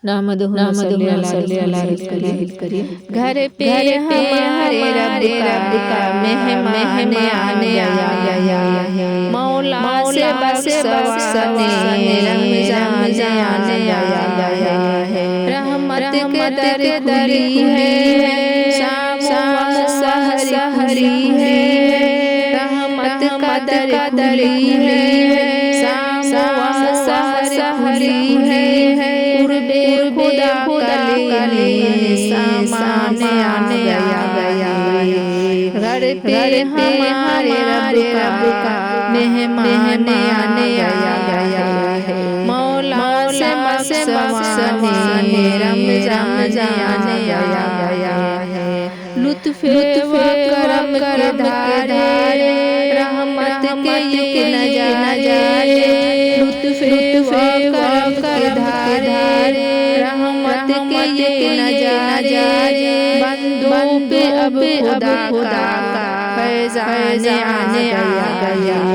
نحمدہ صلی اللہ الکریم۔ گھر پہ ہمارے رب کا مہمان آ گیا ہے، مولا سے بس سنے رمضان آ گیا ہے۔ رحمت کے در کھلی ہے، شام و سحری ہے، رحمت کا در کھلی ہے، شام و سحری ہے، قرب خدا کا لینے سامان آ گیا ہے۔ گھر پہ ہمارے رب کا مہمان آ گیا ہے، مولا سے بس سنے رمضان آ گیا ہے۔ لطف و کرم کے دھارے، رحمت کے یہ نظارے، لطف و کرم کے دھارے، رحمت کے یہ نظارے، بندوں پہ اب خدا کا فیضان آ گیا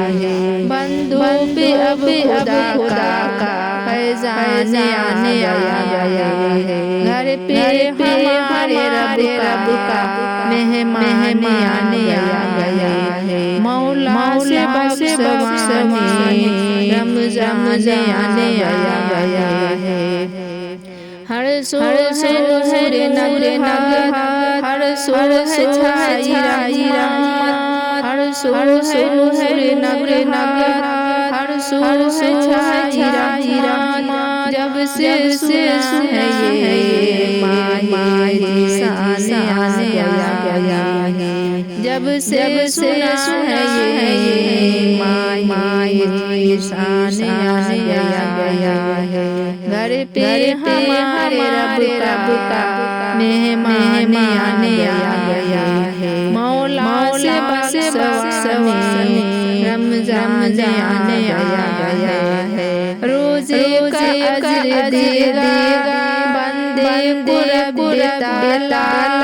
ہے، بندوں پہ اب خدا کا فیضان آ گیا ہے۔ گھر پہ ہمارے رب کا مہمان آ گیا ہے، مولا سے بس سنے رمضان آ گیا ہے۔ ہر سو نور نگہت، ہر سو ہے چھائی رحمت، ہر سو نور نگہت، ہر سو ہے چھائی رحمت۔ جب سے سنا ہے یہ ماہ رمضان آ گیا ہے، جب سے سنا ہے یہ ماہ رمضان آ گیا ہے۔ گھر پہ ہمارے رب کا مہمان آ گیا ہے، مولا سے بس سنے رمضان آ گیا ہے۔ روزے کا اجر دے گا بندے کو رب تعالی،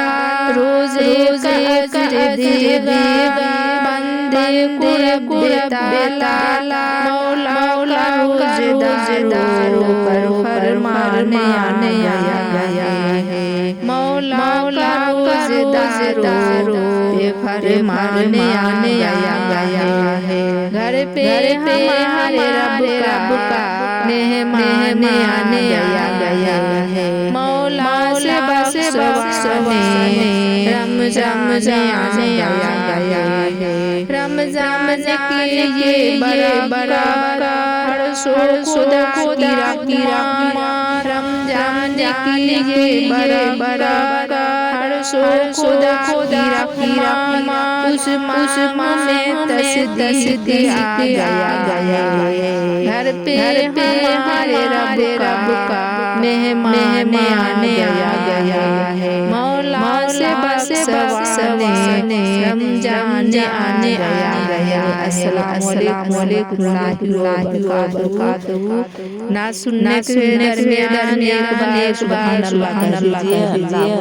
روزے کا اجر دے گا بندے کو رب تعالی، مولا کا روزداروں پر فرمان آ گیا ہے، مولا کا روزداروں پہ فرمان آ گیا ہے۔ گھر پہ ہمارے رب کا مہمان آ گیا ہے، مولا سے بس سنے رمضان آ گیا ہے۔ رمضان کے یہ بڑا ہر سو خدا کی رحمت، رمضان کے یہ بڑا ہر سو خدا کی رحمت، اس ماہ میں تصدیق آ گیا ہے۔ گھر پہ ہمارے رب کا مہمان آ گیا ہے، مولا سے بس سنے رمضان آ گیا ہے۔ السلام علیکم ورحمۃ اللہ وبرکاتہ۔ نہ سننے کے درمیان ایک بار سبحان اللہ کہہ دیجیے۔